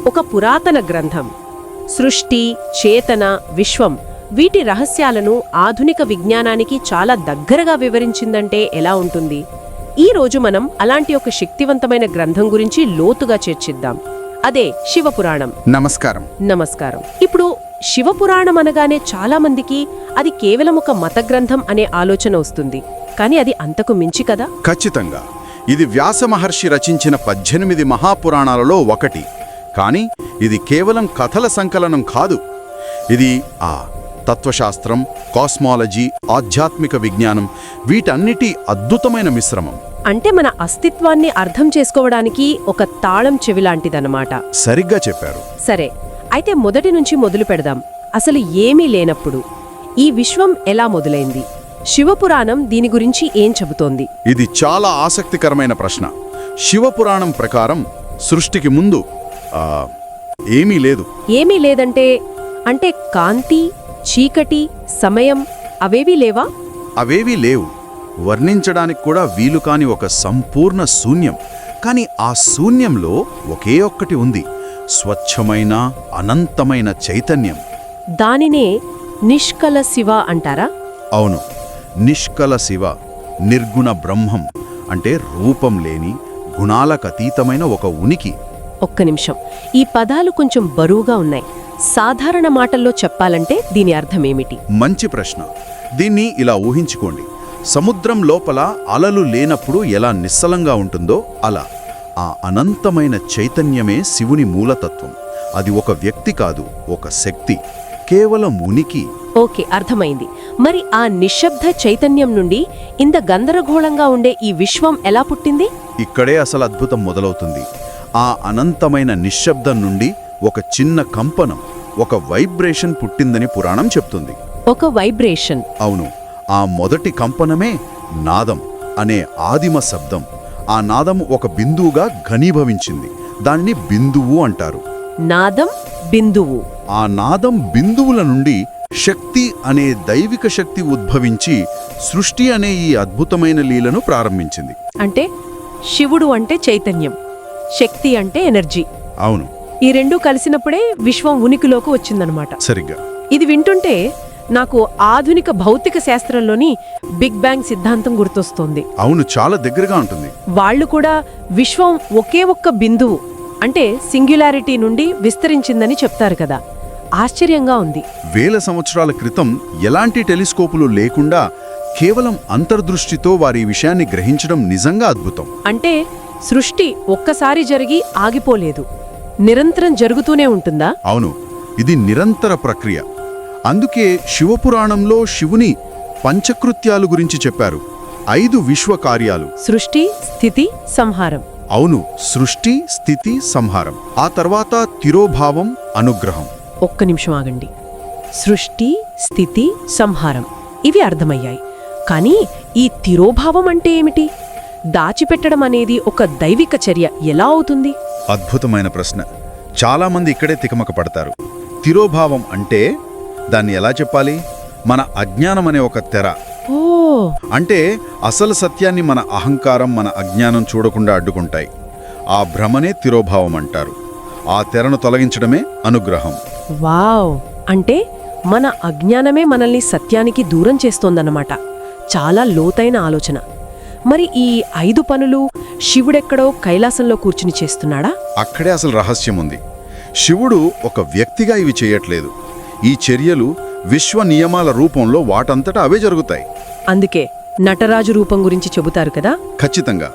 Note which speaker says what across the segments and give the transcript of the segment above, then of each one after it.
Speaker 1: ఒక పురాతన గ్రంథం. సృష్టి, చేతన, విశ్వం వీటి రహస్యాలను ఆధునిక విజ్ఞానానికి చాలా దగ్గరగా వివరించిందంటే ఎలా ఉంటుంది? ఈ రోజు మనం అలాంటి ఒక శక్తివంతమైన గ్రంథం గురించి లోతుగా చర్చిద్దాం. అదే శివపురాణం. నమస్కారం. ఇప్పుడు శివపురాణం అనగానే చాలా మందికి అది కేవలం ఒక మత గ్రంథం అనే ఆలోచన వస్తుంది. కానీ అది అంతకు మించి కదా?
Speaker 2: ఖచ్చితంగా. ఇది వ్యాస మహర్షి రచించిన 18 మహాపురాణాలలో ఒకటి. కానీ ఇది కేవలం కథల సంకలనం కాదు. ఇది తత్వశాస్త్రం, కాస్మాలజీ, ఆధ్యాత్మిక విజ్ఞానం వీటన్నిటి అద్భుతమైన మిశ్రమం.
Speaker 1: అంటే మన అస్తిత్వాన్ని అర్థం చేసుకోవడానికి ఒక తాళం చెవిలాంటిదన్నమాట.
Speaker 2: సరిగ్గా చెప్పారు.
Speaker 1: సరే, అయితే మొదటి నుంచి మొదలు పెడదాం. అసలు ఏమీ లేనప్పుడు ఈ విశ్వం ఎలా మొదలైంది? శివపురాణం దీని గురించి ఏం చెబుతోంది?
Speaker 2: ఇది చాలా ఆసక్తికరమైన ప్రశ్న. శివపురాణం ప్రకారం సృష్టికి ముందు ఏమీ లేదు.
Speaker 1: ఏమీ లేదంటే అంటే కాంతి, చీకటి, సమయం అవేవీ లేవా?
Speaker 2: అవేవీ లేవు. వర్ణించడానికి కూడా వీలు కాని ఒక సంపూర్ణ శూన్యం. కాని ఆ శూన్యంలో ఒకే ఒక్కటి ఉంది, స్వచ్ఛమైన అనంతమైన చైతన్యం.
Speaker 1: దానినే నిష్కల శివ అంటారా?
Speaker 2: అవును, నిష్కల శివ, నిర్గుణ బ్రహ్మం. అంటే రూపం లేని, గుణాలకతీతమైన ఒక ఉనికి.
Speaker 1: ఒక్క నిమిషం, ఈ పదాలు కొంచెం బరువుగా ఉన్నాయి. సాధారణ మాటల్లో చెప్పాలంటే దీని అర్థమేమిటి?
Speaker 2: మంచి ప్రశ్న. దీన్ని ఇలా ఊహించుకోండి. సముద్రం లోపల అలలు లేనప్పుడు ఎలా నిశ్చలంగా ఉంటుందో అలా ఆ అనంతమైన చైతన్యమే శివుని మూలతత్వం. అది ఒక వ్యక్తి కాదు, ఒక శక్తి, కేవలం ఉనికి.
Speaker 1: ఓకే, అర్థమైంది. మరి ఆ నిశ్శబ్ద చైతన్యం నుండి ఇంత గందరగోళంగా ఉండే ఈ విశ్వం ఎలా పుట్టింది?
Speaker 2: ఇక్కడే అసలు అద్భుతం మొదలవుతుంది. ఆ అనంతమైన నిశ్శబ్దం నుండి ఒక చిన్న కంపనం, ఒక వైబ్రేషన్ పుట్టిందని పురాణం చెప్తుంది.
Speaker 1: ఒక వైబ్రేషన్?
Speaker 2: అవును. ఆ మొదటి కంపనమే నాదం అనే ఆదిమ శబ్దం. ఆ నాదం ఒక బిందువుగా ఘనీభవించింది. దాన్ని బిందువు అంటారు.
Speaker 1: నాదం, బిందువు.
Speaker 2: ఆ నాదం బిందువుల నుండి శక్తి అనే దైవిక శక్తి ఉద్భవించి సృష్టి అనే ఈ అద్భుతమైన లీలను ప్రారంభించింది.
Speaker 1: అంటే శివుడు అంటే చైతన్యం, శక్తి అంటే ఎనర్జీ.
Speaker 2: అవును.
Speaker 1: ఈ రెండూ కలిసినప్పుడే విశ్వం ఉనికిలోకి వచ్చిందనమాట.
Speaker 2: సరిగ్గా.
Speaker 1: ఇది వింటుంటే నాకు ఆధునిక భౌతిక శాస్త్రంలోని బిగ్ బ్యాంగ్ సిద్ధాంతం గుర్తొస్తోంది.
Speaker 2: అవును, చాలా దగ్గరగా ఉంటుంది.
Speaker 1: వాళ్ళు కూడా విశ్వం ఒకే ఒక్క బిందువు అంటే సింగ్యులారిటీ నుండి విస్తరించిందని చెప్తారు కదా. ఆశ్చర్యంగా ఉంది.
Speaker 2: వేల సంవత్సరాల క్రితం ఎలాంటి టెలిస్కోపులు లేకుండా కేవలం అంతర్దృష్టితో వారి విషయాన్ని గ్రహించడం నిజంగా అద్భుతం.
Speaker 1: అంటే సృష్టి ఒక్కసారి జరిగి ఆగిపోలేదు, నిరంతరం జరుగుతూనే ఉంటుందా?
Speaker 2: అవును, ఇది నిరంతర ప్రక్రియ. అందుకే శివపురాణంలో శివుని పంచకృత్యాలు గురించి చెప్పారు. 5 విశ్వ కార్యాలు:
Speaker 1: సృష్టి, స్థితి, సంహారం.
Speaker 2: అవును, సృష్టి, స్థితి, సంహారం. ఆ తర్వాత తిరోభావం, అనుగ్రహం.
Speaker 1: ఒక్క నిమిషం ఆగండి. సృష్టి, స్థితి, సంహారం ఇవి అర్థమయ్యాయి. కానీ ఈ తిరోభావం అంటే ఏమిటి? దాచిపెట్టడం అనేది ఒక దైవిక చర్య ఎలా అవుతుంది?
Speaker 2: అద్భుతమైన ప్రశ్న. చాలామంది ఇక్కడే తికమక పడతారు. తిరోభావం అంటే దాన్ని ఎలా చెప్పాలి? మన అజ్ఞానం అనే ఒక తెర.
Speaker 1: ఓ,
Speaker 2: అంటే అసలు సత్యాన్ని మన అహంకారం, మన అజ్ఞానం చూడకుండా అడ్డుకుంటాయి. ఆ భ్రమనే తిరోభావం అంటారు. ఆ తెరను తొలగించడమే అనుగ్రహం.
Speaker 1: వావ్! అంటే మన అజ్ఞానమే మనల్ని సత్యానికి దూరం చేస్తోందన్నమాట. చాలా లోతైన ఆలోచన. మరి ఈ 5 పనులు శివుడెక్కడో కైలాసంలో కూర్చుని చేస్తున్నాడా?
Speaker 2: అక్కడే అసలు రహస్యం ఉంది. శివుడు ఒక వ్యక్తిగా ఇవి చేయట్లేదు. ఈ చర్యలు విశ్వ నియమాల రూపంలో వాటంతటా అవే జరుగుతాయి.
Speaker 1: అందుకే నటరాజు రూపం గురించి చెబుతారు కదా.
Speaker 2: ఖచ్చితంగా.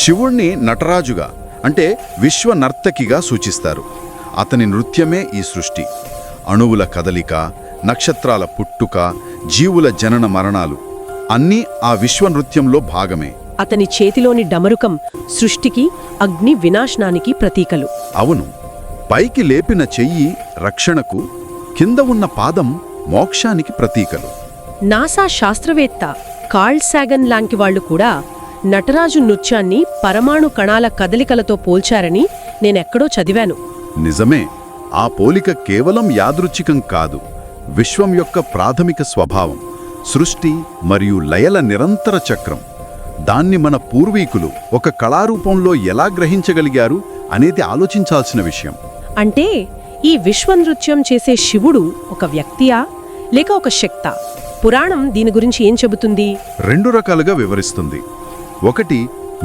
Speaker 2: శివుణ్ణి నటరాజుగా అంటే విశ్వ నర్తకిగా సూచిస్తారు. అతని నృత్యమే ఈ సృష్టి. అణువుల కదలిక, నక్షత్రాల పుట్టుక, జీవుల జనన మరణాలు అన్నీ ఆ విశ్వ నృత్యంలో భాగమే.
Speaker 1: అతని చేతిలోని డమరుకం సృష్టికి, అగ్ని వినాశనానికి ప్రతీకలు.
Speaker 2: అవును. పైకి లేపిన చెయ్యి రక్షణకు, కింద ఉన్న పాదం మోక్షానికి ప్రతీకలు.
Speaker 1: నాసా శాస్త్రవేత్త కార్ల్ సాగన్ లాంటి వాళ్లు కూడా నటరాజు నృత్యాన్ని పరమాణు కణాల కదలికలతో పోల్చారని నేనెక్కడో చదివాను.
Speaker 2: నిజమే. ఆ పోలిక కేవలం యాదృచ్ఛికం కాదు. విశ్వం యొక్క ప్రాథమిక స్వభావం, సృష్టి మరియు లయల నిరంతర చక్రం. దాన్ని మన పూర్వీకులు ఒక కళారూపంలో ఎలా గ్రహించగలిగారు అనేది ఆలోచించాల్సిన విషయం.
Speaker 1: అంటే ఈ విశ్వనృత్యం చేసే శివుడు ఒక వ్యక్తియా లేక ఒక శక్తా? పురాణం దీని గురించి ఏం చెబుతుంది?
Speaker 2: 2 రకాలుగా వివరిస్తుంది. ఒకటి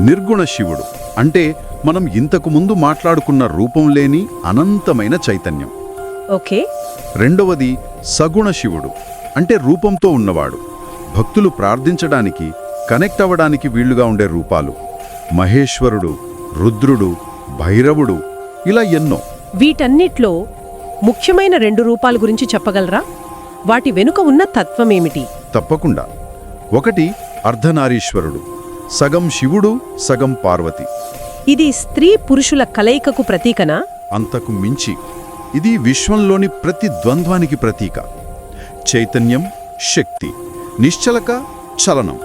Speaker 2: నిర్గుణ శివుడు, అంటే మనం ఇంతకు ముందు మాట్లాడుకున్న రూపం లేని అనంతమైన చైతన్యం.
Speaker 1: ఓకే.
Speaker 2: రెండవది సగుణ శివుడు, అంటే రూపంతో ఉన్నవాడు, భక్తులు ప్రార్థించడానికి కనెక్ట్ అవ్వడానికి వీళ్లుగా ఉండే రూపాలు. మహేశ్వరుడు, రుద్రుడు, భైరవుడు, ఇలా ఎన్నో.
Speaker 1: వీటన్నిట్లో ముఖ్యమైన 2 రూపాల గురించి చెప్పగలరా? వాటి వెనుక ఉన్న తత్వమేమిటి?
Speaker 2: తప్పకుండా. ఒకటి అర్ధనారీశ్వరుడు, సగం శివుడు సగం పార్వతి.
Speaker 1: ఇది స్త్రీ పురుషుల కలయికకు ప్రతీకనా?
Speaker 2: అంతకు మించి ఇది విశ్వంలోని ప్రతి ద్వంద్వానికి ప్రతీక. చైతన్యం, శక్తి, నిశ్చలక, చలనం.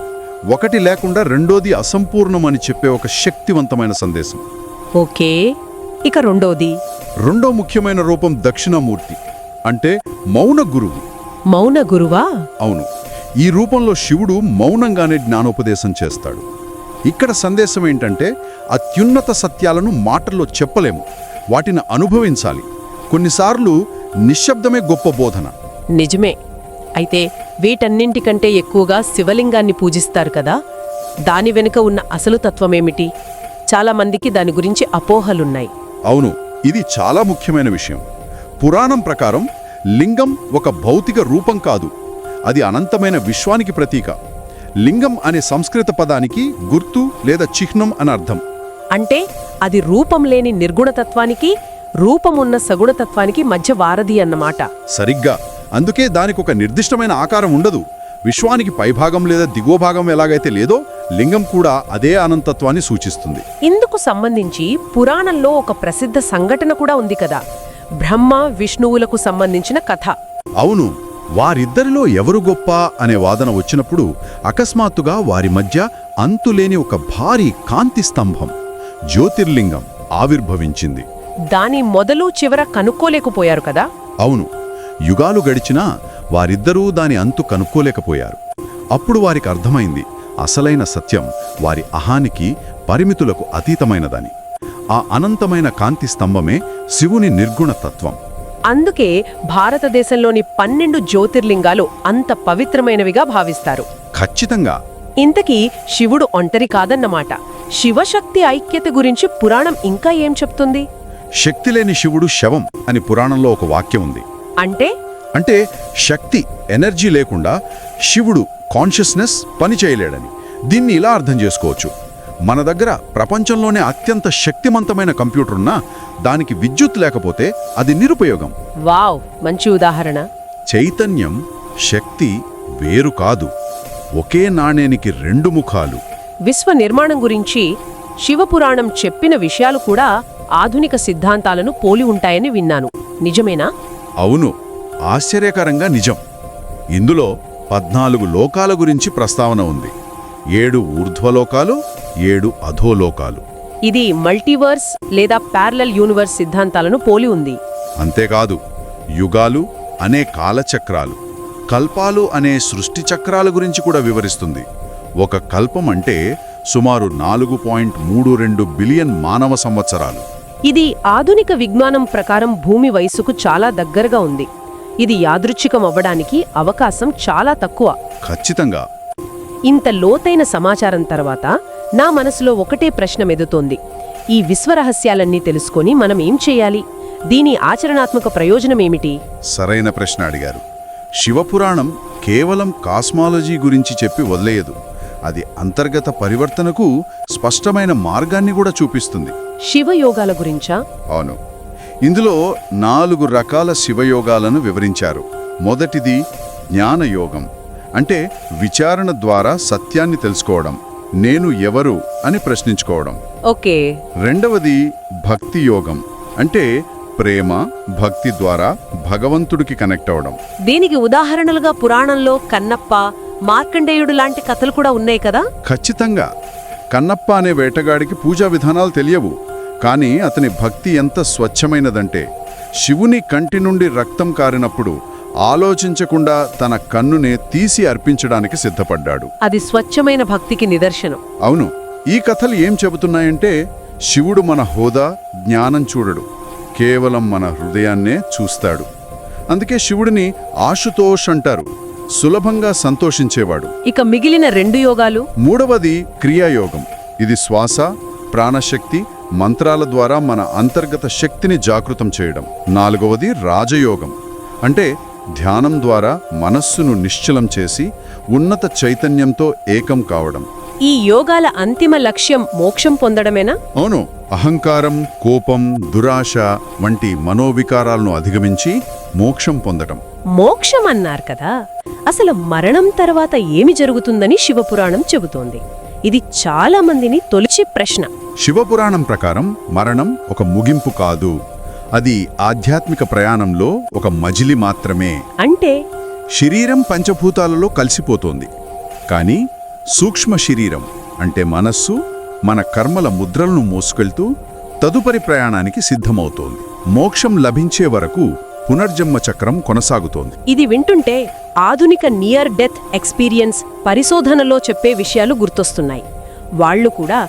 Speaker 2: ఒకటి లేకుండా రెండోది అసంపూర్ణమని చెప్పే ఒక శక్తివంతమైన సందేశం.
Speaker 1: ఓకే. ఇక రెండోది?
Speaker 2: రెండో ముఖ్యమైన రూపం దక్షిణామూర్తి, అంటే మౌన గురువు.
Speaker 1: మౌన గురువా?
Speaker 2: అవును. ఈ రూపంలో శివుడు మౌనంగానే జ్ఞానోపదేశం చేస్తాడు. ఇక్కడ సందేశం ఏంటంటే అత్యున్నత సత్యాలను మాటల్లో చెప్పలేము, వాటిని అనుభవించాలి. కొన్నిసార్లు నిశ్శబ్దమే గొప్ప బోధన.
Speaker 1: నిజమే. అయితే వీటన్నింటికంటే ఎక్కువగా శివలింగాన్ని పూజిస్తారు కదా, దాని వెనుక ఉన్న అసలు తత్వమేమిటి? చాలామందికి దాని గురించి అపోహలున్నాయి.
Speaker 2: అవును, ఇది చాలా ముఖ్యమైన విషయం. పురాణం ప్రకారం లింగం ఒక భౌతిక రూపం కాదు, అది అనంతమైన విశ్వానికి ప్రతీక. లింగం అనే సంస్కృత పదానికి గుర్తు లేదా చిహ్నం అని అర్థం.
Speaker 1: అంటే అది రూపం లేని నిర్గుణతత్వానికి, రూపమున్న సగుణతత్వానికి మధ్య వారధి అన్నమాట.
Speaker 2: సరిగ్గా. అందుకే దానికి ఒక నిర్దిష్టమైన ఆకారం ఉండదు. విశ్వానికి పైభాగం లేదా దిగువ భాగం ఎలాగైతే లేదో, లింగం కూడా అదే అనంతత్వాన్ని సూచిస్తుంది.
Speaker 1: ఇందుకు సంబంధించి పురాణంలో ఒక ప్రసిద్ధ సంఘటన కూడా ఉంది కదా, బ్రహ్మ విష్ణువులకు సంబంధించిన కథ.
Speaker 2: అవును. వారిద్దరిలో ఎవరు గొప్ప అనే వాదన వచ్చినప్పుడు అకస్మాత్తుగా వారి మధ్య అంతులేని ఒక భారీ కాంతి స్తంభం, జ్యోతిర్లింగం ఆవిర్భవించింది.
Speaker 1: దాని మొదలు చివర కనుక్కోలేకపోయారు కదా.
Speaker 2: అవును. యుగాలు గడిచినా వారిద్దరూ దాని అంతు కనుక్కోలేకపోయారు. అప్పుడు వారికి అర్థమైంది, అసలైన సత్యం వారి అహానికి, పరిమితులకు అతీతమైనదని. ఆ అనంతమైన కాంతి స్తంభమే శివుని నిర్గుణ తత్వం.
Speaker 1: అందుకే భారతదేశంలోని 12 జ్యోతిర్లింగాలు అంత పవిత్రమైనవిగా భావిస్తారు.
Speaker 2: ఖచ్చితంగా.
Speaker 1: ఇంతకీ శివుడు ఒంటరి కాదన్నమాట. శివశక్తి ఐక్యత గురించి పురాణం ఇంకా ఏం చెప్తుంది?
Speaker 2: శక్తిలేని శివుడు శవం అని పురాణంలో ఒక వాక్యం ఉంది. అంటే శక్తి, ఎనర్జీ లేకుండా శివుడు కాన్షియస్నెస్ పనిచేయలేడని. దీన్ని ఇలా అర్థం చేసుకోవచ్చు. మన దగ్గర ప్రపంచంలోనే అత్యంత శక్తివంతమైన కంప్యూటర్ ఉన్నా దానికి విద్యుత్ లేకపోతే అది నిరుపయోగం.
Speaker 1: వావ్, మంచి ఉదాహరణ.
Speaker 2: చైతన్యం, శక్తి వేరు కాదు, ఒకే నాణేనికి 2 ముఖాలు.
Speaker 1: విశ్వ నిర్మాణం గురించి శివపురాణం చెప్పిన విషయాలు కూడా ఆధునిక సిద్ధాంతాలను పోలి ఉంటాయని విన్నాను. నిజమేనా?
Speaker 2: అవును, ఆశ్చర్యకరంగా నిజం. ఇందులో 14 లోకాల గురించి ప్రస్తావన ఉంది. 7 ఊర్ధ్వలోకాలు, 7 అధోలోకాలు.
Speaker 1: ఇది మల్టీవర్స్ లేదా ప్యారలల్ యూనివర్స్ సిద్ధాంతాలను పోలి ఉంది.
Speaker 2: అంతేకాదు, యుగాలు అనే కాలచక్రాలు, కల్పాలు అనే సృష్టి చక్రాల గురించి కూడా వివరిస్తుంది. ఒక కల్పం అంటే సుమారు 4.32 బిలియన్ మానవ సంవత్సరాలు.
Speaker 1: ఇది ఆధునిక విజ్ఞానం ప్రకారం భూమి వయసుకు చాలా దగ్గరగా ఉంది. ఇది యాదృచ్ఛికం అవ్వడానికి అవకాశం చాలా తక్కువ.
Speaker 2: ఖచ్చితంగా.
Speaker 1: ఇంత లోతైన సమాచారం తర్వాత నా మనసులో ఒకటే ప్రశ్న మెదుతోంది. ఈ విశ్వరహస్యాలన్నీ తెలుసుకొని మనం ఏం చేయాలి? దీని ఆచరణాత్మక ప్రయోజనమేమిటి?
Speaker 2: సరైన ప్రశ్న అడిగారు. శివపురాణం కేవలం కాస్మాలజీ గురించి చెప్పి వదిలేయదు. అది అంతర్గత పరివర్తనకు స్పష్టమైన మార్గాన్ని కూడా చూపిస్తుంది.
Speaker 1: శివయోగాల గురించా?
Speaker 2: అవును. ఇందులో 4 రకాల శివయోగాలను వివరించారు. మొదటిది జ్ఞానయోగం, అంటే విచారణ ద్వారా సత్యాన్ని తెలుసుకోవడం, నేను ఎవరు అని ప్రశ్నించుకోవడం.
Speaker 1: ఓకే.
Speaker 2: రెండవది భక్తి యోగం, అంటే ప్రేమ, భక్తి ద్వారా భగవంతుడికి కనెక్ట్ అవడం.
Speaker 1: దీనికి ఉదాహరణలుగా పురాణంలో కన్నప్ప, మార్కండేయుడు లాంటి కథలు కూడా ఉన్నాయి కదా?
Speaker 2: ఖచ్చితంగా. కన్నప్ప అనే వేటగాడికి పూజా విధానాలు తెలియవు, కానీ అతని భక్తి ఎంత స్వచ్ఛమైనదంటే శివుని కంటి నుండి రక్తం కారినప్పుడు ఆలోచించకుండా తన కన్నునే తీసి అర్పించడానికి సిద్ధపడ్డాడు.
Speaker 1: అది స్వచ్ఛమైన భక్తికి నిదర్శనం.
Speaker 2: అవును. ఈ కథలు ఏం చెబుతున్నాయంటే శివుడు మన హోదా, జ్ఞానం చూడడు, కేవలం మన హృదయాన్నే చూస్తాడు. అందుకే శివుడిని ఆశుతోష్ అంటారు, సులభంగా సంతోషించేవాడు.
Speaker 1: ఇక మిగిలిన 2 యోగాలు?
Speaker 2: మూడవది క్రియాయోగం. ఇది శ్వాస, ప్రాణశక్తి, మంత్రాల ద్వారా మన అంతర్గత శక్తిని జాగృతం చేయడం. 4వది రాజయోగం, అంటే ధ్యానం ద్వారా మనస్సును నిశ్చలం చేసి ఉన్నత చైతన్యంతో ఏకం కావడం.
Speaker 1: ఈ యోగాల అంతిమ లక్ష్యం మోక్షం పొందడమేనా?
Speaker 2: అవును, అహంకారం, కోపం, దురాశ వంటి మనోవికారాలను అధిగమించి మోక్షం పొందడం.
Speaker 1: మోక్షం అన్నారు కదా, అసలు మరణం తర్వాత ఏమి జరుగుతుందని శివపురాణం చెబుతోంది. ఇది చాలా మందిని తొలిచే ప్రశ్న.
Speaker 2: శివపురాణం ప్రకారం మరణం ఒక ముగింపు కాదు, అది ఆధ్యాత్మిక ప్రయాణంలో ఒక మజిలి మాత్రమే.
Speaker 1: అంటే
Speaker 2: శరీరం పంచభూతాలలో కలిసిపోతోంది, కానీ సూక్ష్మ శరీరం అంటే మనస్సు మన కర్మల ముద్రలను మోసుకెళ్తూ తదుపరి ప్రయాణానికి సిద్ధమవుతోంది. మోక్షం లభించే వరకు పునర్జన్మ చక్రం కొనసాగుతోంది.
Speaker 1: ఇది వింటుంటే ఆధునిక నియర్ డెత్ ఎక్స్పీరియన్స్ పరిశోధనలో చెప్పే విషయాలు గుర్తొస్తున్నాయి. వాళ్ళు కూడా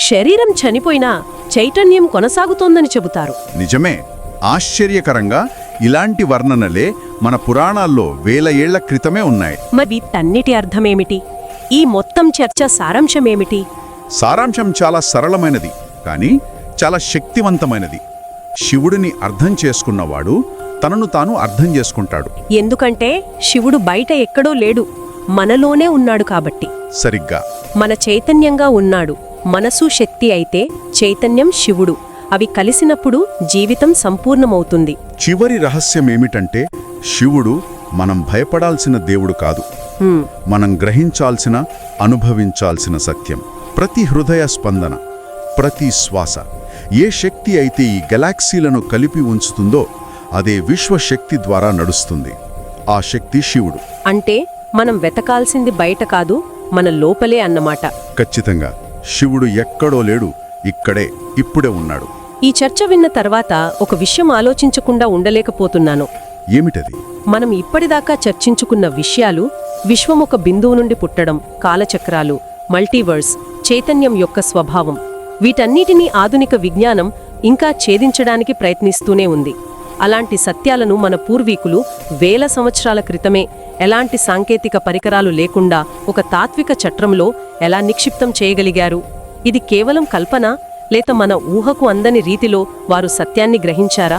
Speaker 1: శరీరం చనిపోయినా చైతన్యం కొనసాగుతోందని చెబుతారు.
Speaker 2: నిజమే. ఆశ్చర్యకరంగా ఇలాంటి వర్ణనలే మన పురాణాల్లో వేల ఏళ్ల క్రితమే ఉన్నాయి.
Speaker 1: మరి వీటన్నిటి అర్థమేమిటి? ఈ మొత్తం చర్చ సారాంశమేమిటి?
Speaker 2: సారాంశం చాలా సరళమైనది, కానీ చాలా శక్తివంతమైనది. శివుడిని అర్థం చేసుకున్నవాడు తనను తాను అర్థం చేసుకుంటాడు.
Speaker 1: ఎందుకంటే శివుడు బయట ఎక్కడో లేడు, మనలోనే ఉన్నాడు కాబట్టి.
Speaker 2: సరిగ్గా.
Speaker 1: మన చైతన్యంగా ఉన్నాడు. మనసు శక్తి అయితే చైతన్యం శివుడు. అవి కలిసినప్పుడు జీవితం సంపూర్ణమవుతుంది.
Speaker 2: చివరి రహస్యమేమిటంటే శివుడు మనం భయపడాల్సిన దేవుడు కాదు, మనం గ్రహించాల్సిన, అనుభవించాల్సిన సత్యం. ప్రతి హృదయ స్పందన, ప్రతి శ్వాస, ఏ శక్తి అయితే ఈ గెలాక్సీలను కలిపి ఉంచుతుందో అదే విశ్వశక్తి ద్వారా నడుస్తుంది. ఆ శక్తి శివుడు.
Speaker 1: అంటే మనం వెతకాల్సింది బయట కాదు, మన లోపలే అన్నమాట.
Speaker 2: ఖచ్చితంగా. శివుడు ఎక్కడో లేడు, ఇక్కడే, ఇప్పుడే ఉన్నాడు.
Speaker 1: ఈ చర్చ విన్న తర్వాత ఒక విషయం ఆలోచించకుండా ఉండలేకపోతున్నాను.
Speaker 2: ఏమిటది?
Speaker 1: మనం ఇప్పటిదాకా చర్చించుకున్న విషయాలు, విశ్వం ఒక బిందువు నుండి పుట్టడం, కాలచక్రాలు, మల్టీవర్స్, చైతన్యం యొక్క స్వభావం, వీటన్నిటినీ ఆధునిక విజ్ఞానం ఇంకా ఛేదించడానికి ప్రయత్నిస్తూనే ఉంది. అలాంటి సత్యాలను మన పూర్వీకులు వేల సంవత్సరాల క్రితమే ఎలాంటి సాంకేతిక పరికరాలు లేకుండా ఒక తాత్విక చట్రంలో ఎలా నిక్షిప్తం చేయగలిగారు? ఇది కేవలం కల్పన, లేక మన ఊహకు అందని రీతిలో వారు సత్యాన్ని గ్రహించారా?